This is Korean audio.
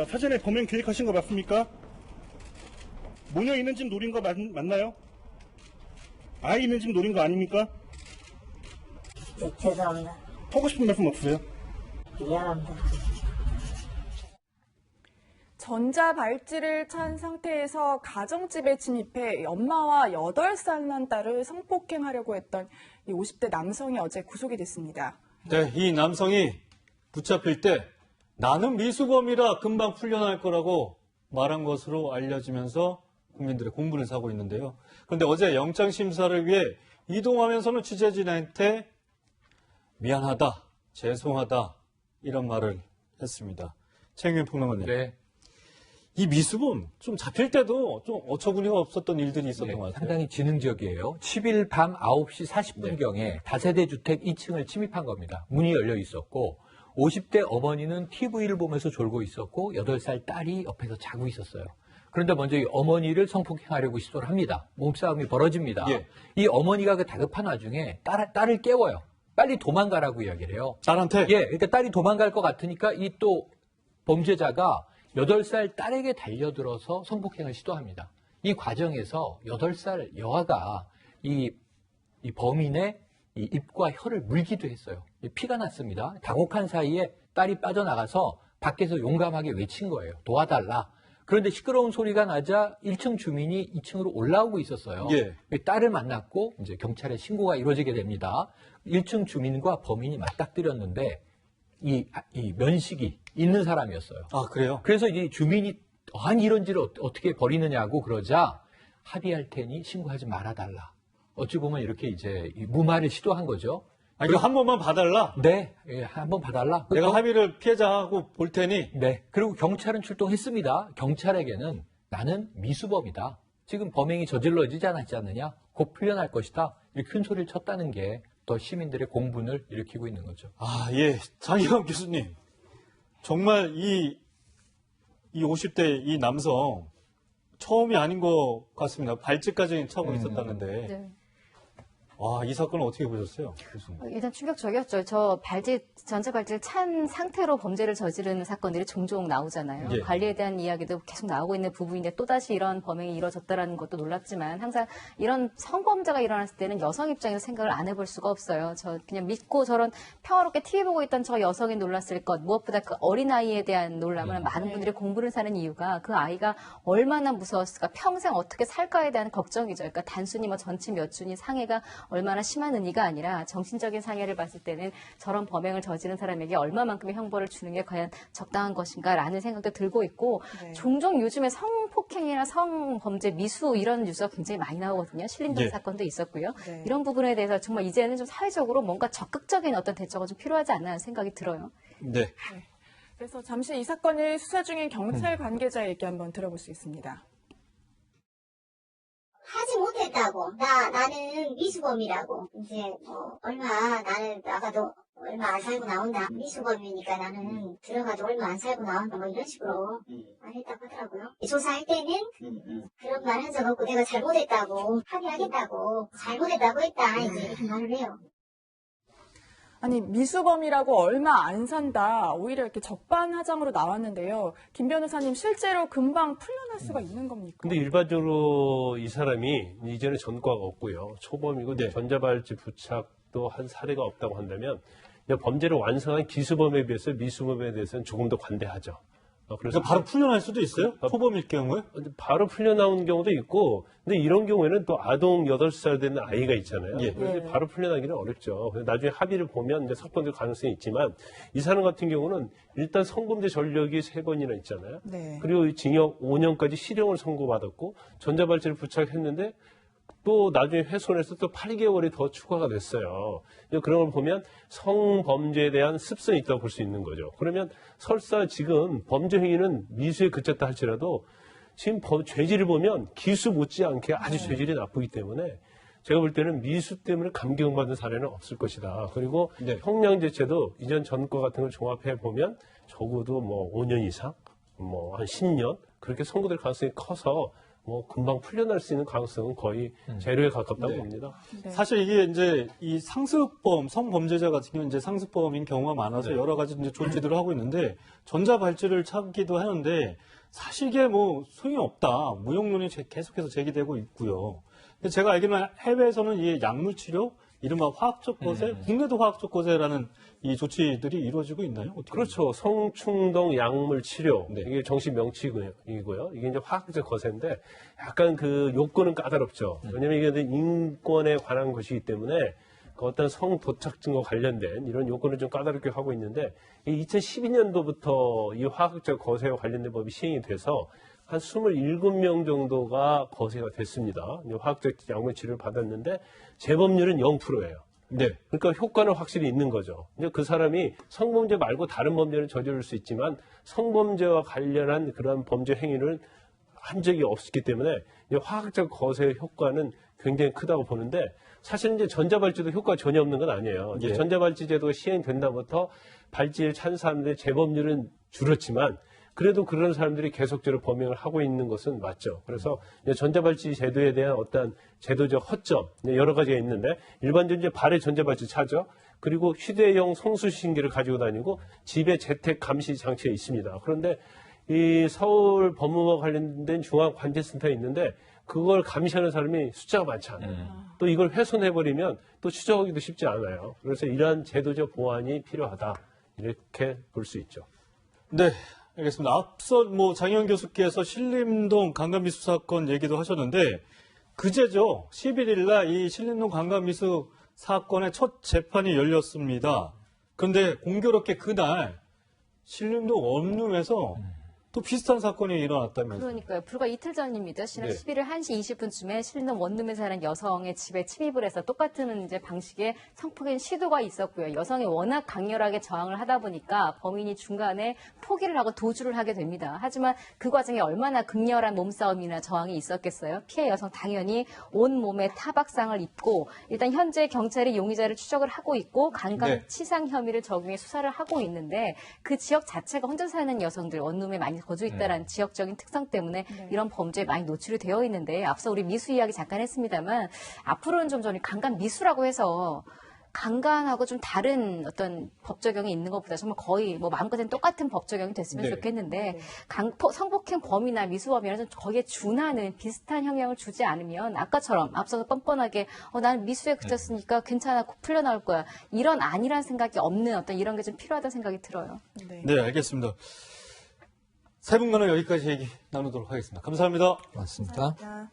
사전에 범행 계획하신 거 맞습니까? 모녀 있는 집 노린 거 맞나요? 아이 있는 집 노린 거 아닙니까? 네, 죄송합니다. 하고 싶은 말씀 없으세요? 미안합니다. 전자발찌를 찬 상태에서 가정집에 침입해 엄마와 8살 난 딸을 성폭행하려고 했던 이 50대 남성이 어제 구속이 됐습니다. 네, 이 남성이 붙잡힐 때 나는 미수범이라 금방 풀려날 거라고 말한 것으로 알려지면서 국민들의 공분을 사고 있는데요. 그런데 어제 영장심사를 위해 이동하면서는 취재진한테 미안하다, 죄송하다 이런 말을 했습니다. 최영민 평론가님. 네. 이 미수범 좀 잡힐 때도 좀 어처구니가 없었던 일들이 있었던 것 같아요. 상당히 지능적이에요. 10일 밤 9시 40분경에 다세대 주택 2층을 침입한 겁니다. 문이 열려 있었고 50대 어머니는 TV를 보면서 졸고 있었고 8살 딸이 옆에서 자고 있었어요. 그런데 먼저 이 어머니를 성폭행하려고 시도를 합니다. 몸싸움이 벌어집니다. 예. 이 어머니가 그 다급한 와중에 딸을 깨워요. 빨리 도망가라고 이야기를 해요. 딸한테? 예, 그러니까 딸이 도망갈 것 같으니까 이 또 범죄자가 8살 딸에게 달려들어서 성폭행을 시도합니다. 이 과정에서 8살 여아가 이 범인의 이 입과 혀를 물기도 했어요. 피가 났습니다. 당혹한 사이에 딸이 빠져나가서 밖에서 용감하게 외친 거예요. 도와달라. 그런데 시끄러운 소리가 나자 1층 주민이 2층으로 올라오고 있었어요. 예. 딸을 만났고 이제 경찰에 신고가 이루어지게 됩니다. 1층 주민과 범인이 맞닥뜨렸는데 이 면식이 있는 사람이었어요. 아, 그래요? 그래서 이 주민이 아니 이런 짓을 어떻게 벌이느냐고 그러자 합의할 테니 신고하지 말아달라. 어찌 보면 이렇게 이제 무마를 시도한 거죠. 아, 이거 한 번만 봐달라? 네, 예, 한번 봐달라. 내가 합의를 피해자하고 볼 테니? 네. 그리고 경찰은 출동했습니다. 경찰에게는 나는 미수범이다. 지금 범행이 저질러지지 않았지 않느냐? 곧 풀려날 것이다. 이렇게 큰 소리를 쳤다는 게 더 시민들의 공분을 일으키고 있는 거죠. 아, 예. 장희영 교수님. 정말 이 50대 이 남성 처음이 아닌 것 같습니다. 발찌까지 차고 있었다는데. 네. 와, 이 사건은 어떻게 보셨어요? 교수님? 일단 충격적이었죠. 저 전자발찌를 찬 상태로 범죄를 저지르는 사건들이 종종 나오잖아요. 예. 관리에 대한 이야기도 계속 나오고 있는 부분인데 또다시 이런 범행이 이루어졌다는 것도 놀랍지만 항상 이런 성범죄가 일어났을 때는 여성 입장에서 생각을 안 해볼 수가 없어요. 저 그냥 믿고 저런 평화롭게 TV 보고 있던 저 여성이 놀랐을 것, 무엇보다 그 어린아이에 대한 놀람은 많은 분들이 공부를 사는 이유가 그 아이가 얼마나 무서웠을까, 평생 어떻게 살까에 대한 걱정이죠. 그러니까 단순히 뭐 전치 몇 주니 상해가 얼마나 심한 의미가 아니라 정신적인 상해를 봤을 때는 저런 범행을 저지른 사람에게 얼마만큼의 형벌을 주는 게 과연 적당한 것인가라는 생각도 들고 있고 네. 종종 요즘에 성폭행이나 성범죄 미수 이런 뉴스가 굉장히 많이 나오거든요. 신림동 예. 사건도 있었고요. 네. 이런 부분에 대해서 정말 이제는 좀 사회적으로 뭔가 적극적인 어떤 대처가 좀 필요하지 않나 하는 생각이 들어요. 네. 그래서 잠시 이 사건을 수사 중인 경찰 관계자 얘기 한번 들어볼 수 있습니다. 하지 못했다고. 나는 미수범이라고. 이제 나는 나가도 얼마 안 살고 나온다. 미수범이니까 나는 들어가도 얼마 안 살고 나온다. 뭐 이런 식으로 말했다고 하더라고요. 조사할 때는 그런 말 한 적 없고 내가 잘못했다고 합의하겠다고 잘못했다고 했다. 이제 이렇게 말을 해요. 아니, 미수범이라고 얼마 안 산다. 오히려 이렇게 적반하장으로 나왔는데요. 김 변호사님, 실제로 금방 풀려날 수가 있는 겁니까? 근데 일반적으로 이 사람이 이전에 전과가 없고요. 초범이고 네. 전자발찌 부착도 한 사례가 없다고 한다면 범죄를 완성한 기수범에 비해서 미수범에 대해서는 조금 더 관대하죠. 그래서 바로 풀려날 수도 있어요? 초범일 경우에? 바로 풀려나온 경우도 있고, 근데 이런 경우에는 또 아동 8살 되는 아이가 있잖아요. 예. 그래서 바로 풀려나기는 어렵죠. 그래서 나중에 합의를 보면 이제 석방될 가능성이 있지만, 이 사람 같은 경우는 일단 성범죄 전력이 3번이나 있잖아요. 네. 그리고 징역 5년까지 실형을 선고받았고, 전자발찌를 부착했는데, 또 나중에 훼손해서 또 8개월이 더 추가가 됐어요. 그런 걸 보면 성범죄에 대한 습성이 있다고 볼 수 있는 거죠. 그러면 설사 지금 범죄 행위는 미수에 그쳤다 할지라도 지금 죄질을 보면 기수 못지않게 아주 죄질이 나쁘기 때문에 제가 볼 때는 미수 때문에 감경받은 사례는 없을 것이다. 그리고 네. 형량제체도 이전 전과 같은 걸 종합해 보면 적어도 뭐 5년 이상, 뭐 한 10년 그렇게 선고될 가능성이 커서 뭐 금방 풀려날 수 있는 가능성은 거의 제로에 가깝다고 네. 봅니다. 네. 사실 이게 이제 이 상습범, 성범죄자 같은 경우는 이제 상습범인 경우가 많아서 네. 여러 가지 이제 조치들을 하고 있는데 전자발찌를 차기도 하는데 사실 이게 뭐 소용이 없다. 무용론이 계속해서 제기되고 있고요. 근데 제가 알기로는 해외에서는 이 약물 치료, 이른바 화학적 거세, 국내도 화학적 거세라는 이 조치들이 이루어지고 있나요? 어떻게 그렇죠. 성충동 약물 치료. 네. 이게 정식 명칭이고요. 이게 이제 화학적 거세인데 약간 그 요건은 까다롭죠. 왜냐면 이게 인권에 관한 것이기 때문에 그 어떤 성도착증과 관련된 이런 요건을 좀 까다롭게 하고 있는데 2012년도부터 이 화학적 거세와 관련된 법이 시행이 돼서 한 27명 정도가 거세가 됐습니다. 이제 화학적 약물 치료를 받았는데 재범률은 0%예요. 네. 그러니까 효과는 확실히 있는 거죠. 이제 그 사람이 성범죄 말고 다른 범죄를 저지를 수 있지만 성범죄와 관련한 그런 범죄 행위를 한 적이 없었기 때문에 이제 화학적 거세의 효과는 굉장히 크다고 보는데 사실 이제 전자발찌도 효과가 전혀 없는 건 아니에요. 이제 예. 전자발찌 제도가 시행된 다음부터 발찌를 찬 사람들의 재범률은 줄었지만 그래도 그런 사람들이 계속적으로 범행을 하고 있는 것은 맞죠. 그래서 이제 전자발찌 제도에 대한 어떤 제도적 허점 여러 가지가 있는데 일반적으로 이제 발에 전자발찌 차죠. 그리고 휴대용 성수신기를 가지고 다니고 집에 재택 감시 장치가 있습니다. 그런데 이 서울 법무부와 관련된 중앙관제센터에 있는데 그걸 감시하는 사람이 숫자가 많지 않아요. 또 이걸 훼손해버리면 또 추적하기도 쉽지 않아요. 그래서 이러한 제도적 보완이 필요하다. 이렇게 볼 수 있죠. 네. 알겠습니다. 앞서 뭐 장현 교수께서 신림동 강간미수 사건 얘기도 하셨는데 그제죠. 11일 날 이 신림동 강간미수 사건의 첫 재판이 열렸습니다. 그런데 공교롭게 그날 신림동 원룸에서 또 비슷한 사건이 일어났다면서요. 그러니까요. 불과 이틀 전입니다. 지난 네. 11일 1시 20분쯤에 신림동 원룸에 사는 여성의 집에 침입을 해서 똑같은 이제 방식의 성폭행 시도가 있었고요. 여성이 워낙 강렬하게 저항을 하다 보니까 범인이 중간에 포기를 하고 도주를 하게 됩니다. 하지만 그 과정에 얼마나 극렬한 몸싸움이나 저항이 있었겠어요. 피해 여성 당연히 온 몸에 타박상을 입고 일단 현재 경찰이 용의자를 추적을 하고 있고 강간치상 혐의를 적용해 수사를 하고 있는데 그 지역 자체가 혼자 사는 여성들 원룸에 많이 거주 있다라는 지역적인 특성 때문에 이런 범죄에 많이 노출이 되어 있는데 앞서 우리 미수 이야기 잠깐 했습니다만 앞으로는 좀 저는 강간 미수라고 해서 강간하고 좀 다른 어떤 법 적용이 있는 것보다 정말 거의 뭐 마음껏은 똑같은 법 적용이 됐으면 네. 좋겠는데 성폭행 범이나 미수범이나 좀 거기에 준하는 비슷한 형량을 주지 않으면 아까처럼 앞서서 뻔뻔하게 나는 미수에 그쳤으니까 괜찮아 풀려 나올 거야 이런 아니란 생각이 없는 어떤 이런 게 좀 필요하다는 생각이 들어요. 네. 네, 알겠습니다. 세 분과는 여기까지 얘기 나누도록 하겠습니다. 감사합니다. 맞습니다. 자.